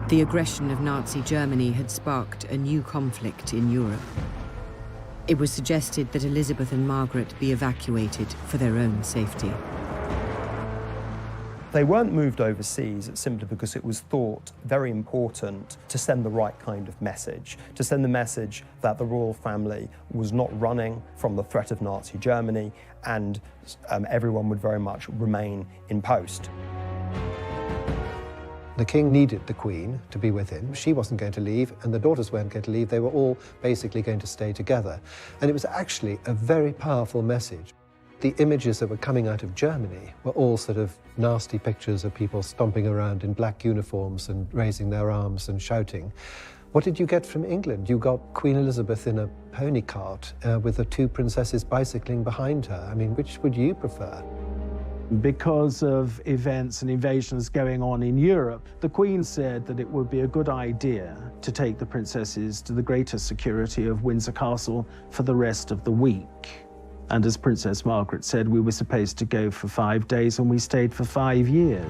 The aggression of Nazi Germany had sparked a new conflict in Europe. It was suggested that Elizabeth and Margaret be evacuated for their own safety. They weren't moved overseas simply because it was thought very important to send the right kind of message, to send the message that the royal family was not running from the threat of Nazi Germany and everyone would very much remain in post. The king needed the queen to be with him. She wasn't going to leave, and the daughters weren't going to leave. They were all basically going to stay together. And it was actually a very powerful message. The images that were coming out of Germany were all sort of nasty pictures of people stomping around in black uniforms and raising their arms and shouting. What did you get from England? You got Queen Elizabeth in a pony cart with the two princesses bicycling behind her. I mean, which would you prefer? Because of events and invasions going on in Europe, the Queen said that it would be a good idea to take the princesses to the greater security of Windsor Castle for the rest of the week. And as Princess Margaret said, we were supposed to go for 5 days and we stayed for 5 years.